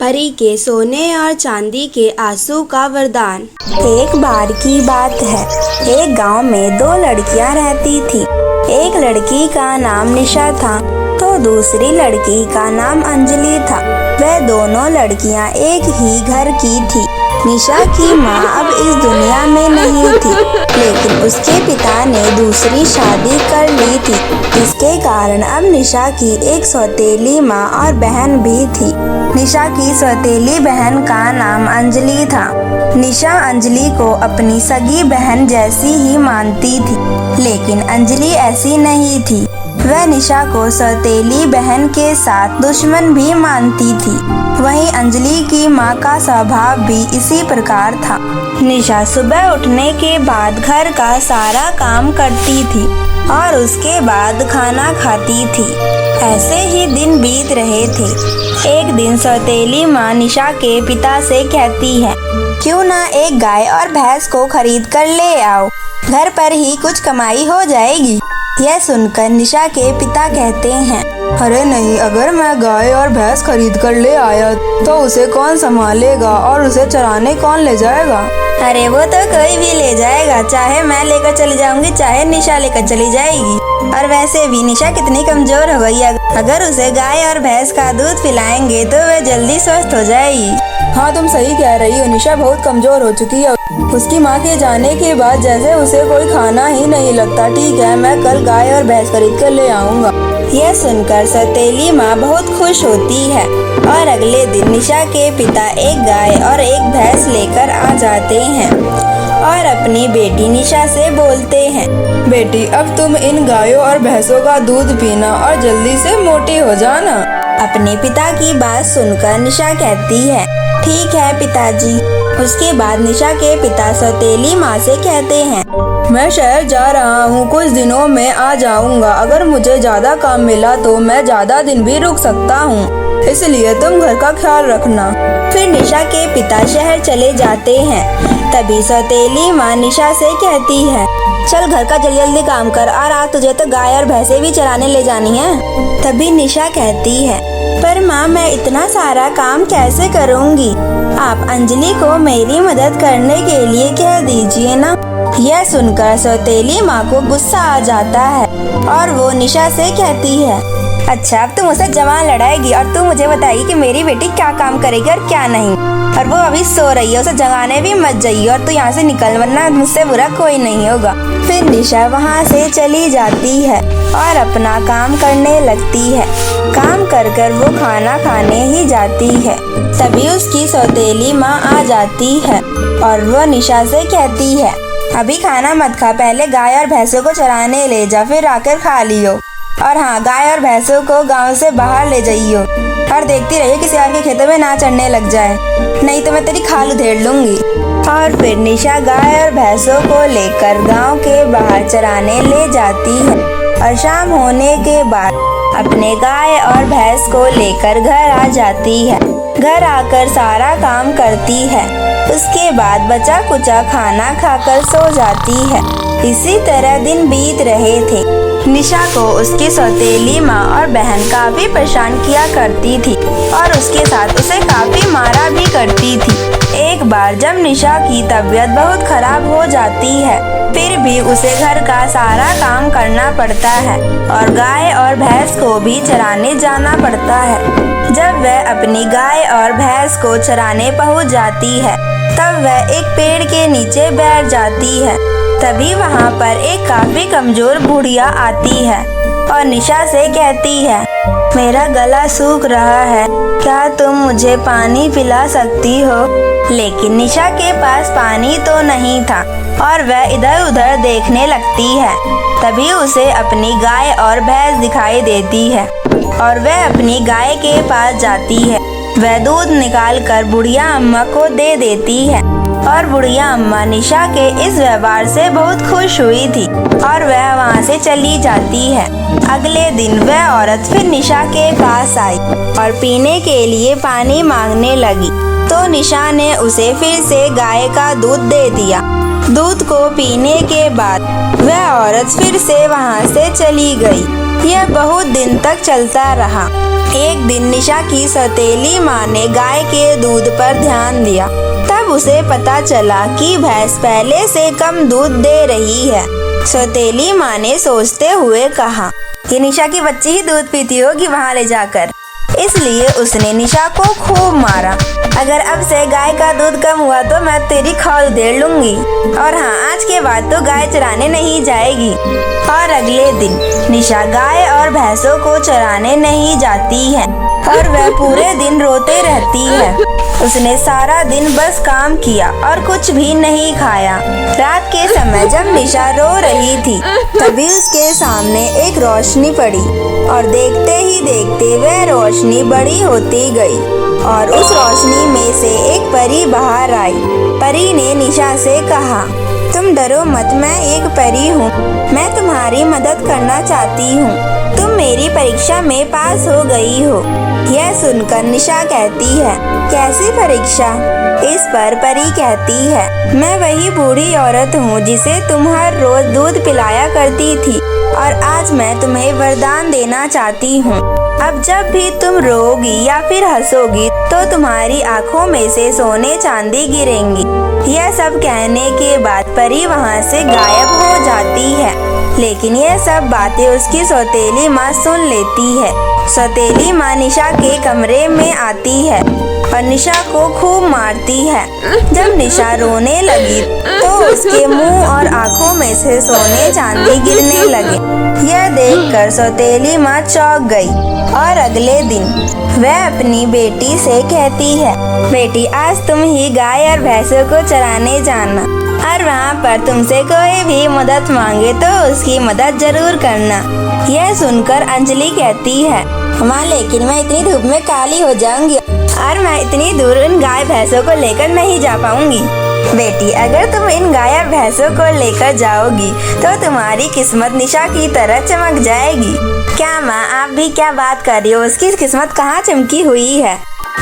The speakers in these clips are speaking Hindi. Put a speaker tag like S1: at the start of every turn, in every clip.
S1: परी के सोने और चांदी के आंसू का वरदान।
S2: एक बार की बात है, एक गांव में दो लड़कियां रहती थी। एक लड़की का नाम निशा था तो दूसरी लड़की का नाम अंजलि था। वह दोनों लड़कियां एक ही घर की थी। निशा की माँ अब इस दुनिया में नहीं थी, लेकिन उसके पिता ने दूसरी शादी कर ली थी, जिसके कारण अब निशा की एक सौतेली माँ और बहन भी थी। निशा की सौतेली बहन का नाम अंजलि था। निशा अंजलि को अपनी सगी बहन जैसी ही मानती थी, लेकिन अंजलि ऐसी नहीं थी। वह निशा को सौतेली बहन के साथ दुश्मन भी मानती थी। वहीं अंजलि की माँ का स्वभाव भी इसी प्रकार था। निशा सुबह उठने के बाद घर का सारा काम करती थी और उसके बाद खाना खाती थी। ऐसे ही दिन बीत रहे थे। एक दिन सौतेली माँ निशा के पिता से कहती है, क्यों ना एक गाय और भैंस को खरीद कर ले आओ, घर पर ही कुछ कमाई हो जाएगी। यह सुनकर निशा के पिता कहते हैं,
S3: अरे नहीं, अगर मैं गाय और भैंस खरीद कर ले आया तो उसे कौन संभालेगा और उसे चराने कौन ले जाएगा।
S2: अरे वो तो कोई भी ले जाएगा, चाहे मैं लेकर चली जाऊंगी चाहे निशा लेकर चली जाएगी। और वैसे भी निशा कितनी कमजोर हो गई, अगर उसे गाय और भैंस का दूध पिलाएंगे तो वह जल्दी स्वस्थ हो जाएगी।
S3: हाँ, तुम सही कह रही हो, निशा बहुत कमजोर हो चुकी है। उसकी माँ के जाने के बाद जैसे उसे कोई खाना ही नहीं लगता। ठीक है, मैं कल गाय और भैंस खरीद कर ले आऊँगा।
S2: यह सुनकर सौतेली माँ बहुत खुश होती है और अगले दिन निशा के पिता एक गाय और एक भैंस लेकर आ जाते हैं और अपनी बेटी निशा से बोलते हैं,
S3: बेटी अब तुम इन गायों और भैंसों का दूध पीना और जल्दी से मोटी हो जाना।
S2: अपने पिता की बात सुनकर निशा कहती है, ठीक है पिताजी। उसके बाद निशा के पिता सौतेली माँ से कहते हैं,
S3: मैं शहर जा रहा हूँ, कुछ दिनों में आ जाऊँगा। अगर मुझे ज्यादा काम मिला तो मैं ज्यादा दिन भी रुक सकता हूँ, इसलिए तुम घर का ख्याल रखना।
S2: फिर निशा के पिता शहर चले जाते हैं। तभी सौतेली माँ निशा से कहती है, चल घर का जल्दी जल्दी काम कर और आज तुझे तो गाय और भैंसे भी चराने ले जानी है। तभी निशा कहती है, पर माँ मैं इतना सारा काम कैसे करूँगी, आप अंजलि को मेरी मदद करने के लिए कह दीजिए ना। यह सुनकर सौतेली माँ को गुस्सा आ जाता है और वो निशा से कहती है, अच्छा अब तुम मुझसे जवान लड़ाएगी और तू मुझे बताएगी कि मेरी बेटी क्या काम करेगी और क्या नहीं। और वो अभी सो रही है, उसे जगाने भी मत जाइए और तू यहाँ से निकल, वरना मुझसे बुरा कोई नहीं होगा। फिर निशा वहाँ से चली जाती है और अपना काम करने लगती है। काम कर कर वो खाना खाने ही जाती है। तभी उसकी सौतेली माँ आ जाती है और वो निशा से कहती है, अभी खाना मत खा, पहले गाय और भैंसों को चराने ले जा, फिर आकर खा लियो। और हाँ, गाय और भैंसों को गांव से बाहर ले जाइयो और देखती रहिए किसी और के खेतों में ना चढ़ने लग जाए, नहीं तो मैं तेरी खाल उधेड़ लूंगी। और फिर निशा गाय और भैंसों को लेकर गांव के बाहर चराने ले जाती है और शाम होने के बाद अपने गाय और भैंस को लेकर घर आ जाती है। घर आकर सारा काम करती है, उसके बाद बचा कुचा खाना खाकर सो जाती है। इसी तरह दिन बीत रहे थे। निशा को उसकी सौतेली माँ और बहन काफी परेशान किया करती थी और उसके साथ उसे काफी मारा भी करती थी। एक बार जब निशा की तबीयत बहुत खराब हो जाती है, फिर भी उसे घर का सारा काम करना पड़ता है और गाय और भैंस को भी चराने जाना पड़ता है। जब वह अपनी गाय और भैंस को चराने पहुँच जाती है, तब वह एक पेड़ के नीचे बैठ जाती है। तभी वहाँ पर एक काफी कमजोर बुढ़िया आती है और निशा से कहती है, मेरा गला सूख रहा है, क्या तुम मुझे पानी पिला सकती हो। लेकिन निशा के पास पानी तो नहीं था और वह इधर उधर देखने लगती है। तभी उसे अपनी गाय और भैंस दिखाई देती है और वह अपनी गाय के पास जाती है। वह दूध निकाल कर बुढ़िया अम्मा को दे देती है और बुढ़िया अम्मा निशा के इस व्यवहार से बहुत खुश हुई थी और वह वहाँ से चली जाती है। अगले दिन वह औरत फिर निशा के पास आई और पीने के लिए पानी मांगने लगी, तो निशा ने उसे फिर से गाय का दूध दे दिया। दूध को पीने के बाद वह औरत फिर से वहाँ से चली गई यह बहुत दिन तक चलता रहा। एक दिन निशा की सौतेली माँ ने गाय के दूध पर ध्यान दिया। तब उसे पता चला कि भैंस पहले से कम दूध दे रही है। सौतेली माँ ने सोचते हुए कहा, ये निशा की बच्ची ही दूध पीती होगी वहाँ ले जाकर। इसलिए उसने निशा को खूब मारा। अगर अब से गाय का दूध कम हुआ तो मैं तेरी खौल उधेड़ लूंगी। और हाँ, आज के बाद तो गाय चराने नहीं जाएगी। और अगले दिन निशा गाय और भैंसों को चराने नहीं जाती है और वह पूरे दिन रोते रहती है। उसने सारा दिन बस काम किया और कुछ भी नहीं खाया। रात के समय जब निशा रो रही थी तभी उसके सामने एक रोशनी पड़ी और देखते ही देखते वह रोशनी बड़ी होती गई और उस रोशनी में से एक परी बाहर आई। परी ने निशा से कहा, तुम डरो मत, मैं एक परी हूँ। मैं तुम्हारी मदद करना चाहती हूँ। तुम मेरी परीक्षा में पास हो गई हो। यह सुनकर निशा कहती है, कैसी परीक्षा? इस पर परी कहती है, मैं वही बूढ़ी औरत हूँ जिसे तुम हर रोज दूध पिलाया करती थी और आज मैं तुम्हें वरदान देना चाहती हूँ। अब जब भी तुम रोओगी या फिर हंसोगी तो तुम्हारी आँखों में से सोने चांदी गिरेंगी। यह सब कहने के बाद परी वहाँ से गायब हो जाती है। लेकिन यह सब बातें उसकी सौतेली माँ सुन लेती है। सौतेली माँ निशा के कमरे में आती है और निशा को खूब मारती है। जब निशा रोने लगी तो उसके मुंह और आँखों में से सोने चांदी गिरने लगे। यह देखकर सौतेली माँ चौंक गई और अगले दिन वह अपनी बेटी से कहती है, बेटी आज तुम ही गाय और भैंसों को चराने जाना और वहाँ पर तुमसे कोई भी मदद मांगे तो उसकी मदद जरूर करना। यह सुनकर अंजलि कहती है, माँ लेकिन मैं इतनी धूप में काली हो जाऊंगी और मैं इतनी दूर इन गाय भैंसों को लेकर नहीं जा पाऊंगी। बेटी अगर तुम इन गाय और भैंसों को लेकर जाओगी तो तुम्हारी किस्मत निशा की तरह चमक जाएगी। क्या माँ, आप भी क्या बात कर रही हो? उसकी किस्मत कहाँ चमकी हुई है?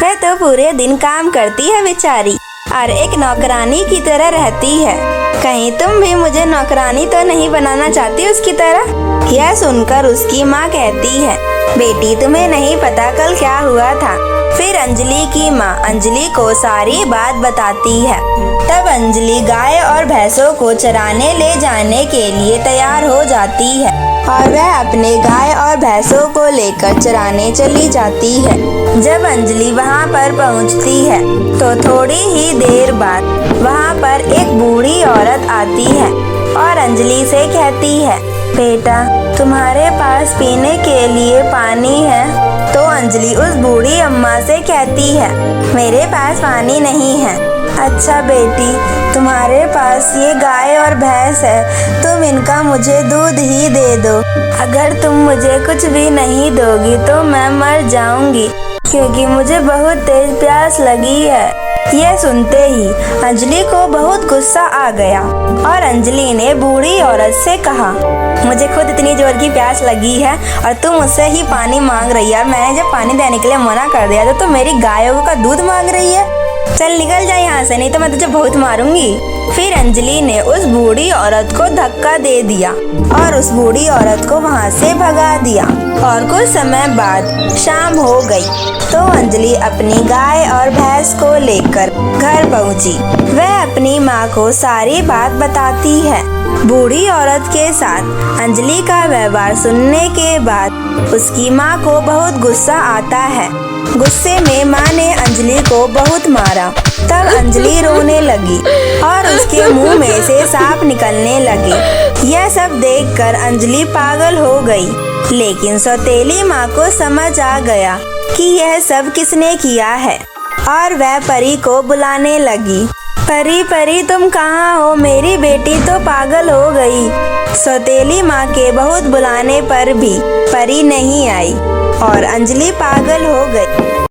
S2: वह तो पूरे दिन काम करती है बेचारी और एक नौकरानी की तरह रहती है। कहीं तुम भी मुझे नौकरानी तो नहीं बनाना चाहती उसकी तरह? यह सुनकर उसकी माँ कहती है, बेटी तुम्हें नहीं पता कल क्या हुआ था। फिर अंजलि की माँ अंजलि को सारी बात बताती है। तब अंजलि गाय और भैंसों को चराने ले जाने के लिए तैयार हो जाती है और वह अपने गाय और भैंसों को लेकर चराने चली जाती है। जब अंजलि वहाँ पर पहुँचती है तो थोड़ी ही देर बाद वहाँ पर एक बूढ़ी औरत आती है और अंजलि से कहती है, बेटा तुम्हारे पास पीने के लिए पानी है? तो अंजलि उस बूढ़ी अम्मा से कहती है, मेरे पास पानी नहीं है। अच्छा बेटी, तुम्हारे पास ये गाय और भैंस है, तुम इनका मुझे दूध ही दे दो। अगर तुम मुझे कुछ भी नहीं दोगी तो मैं मर जाऊंगी क्योंकि मुझे बहुत तेज प्यास लगी है। यह सुनते ही अंजलि को बहुत गुस्सा आ गया और अंजलि ने बूढ़ी औरत से कहा, मुझे खुद इतनी जोर की प्यास लगी है और तुम मुझसे ही पानी मांग रही है। मैंने जब पानी देने के लिए मना कर दिया तो तुम मेरी गायों का दूध मांग रही है। चल निकल जा यहाँ से, नहीं तो मैं तुझे बहुत मारूंगी। फिर अंजलि ने उस बूढ़ी औरत को धक्का दे दिया और उस बूढ़ी औरत को वहाँ से भगा दिया। और कुछ समय बाद शाम हो गई तो अंजलि अपनी गाय और भैंस को लेकर घर पहुँची। वह अपनी माँ को सारी बात बताती है। बूढ़ी औरत के साथ अंजलि का व्यवहार सुनने के बाद उसकी माँ को बहुत गुस्सा आता है। गुस्से में माँ ने अंजलि को बहुत मारा। तब अंजलि रोने लगी और उसके मुंह में से सांप निकलने लगे। यह सब देखकर अंजलि पागल हो गई। लेकिन सौतेली माँ को समझ आ गया कि यह सब किसने किया है और वह परी को बुलाने लगी। परी परी तुम कहाँ हो? मेरी बेटी तो पागल हो गई। सौतेली माँ के बहुत बुलाने पर भी परी नहीं आई और अंजलि पागल हो गई।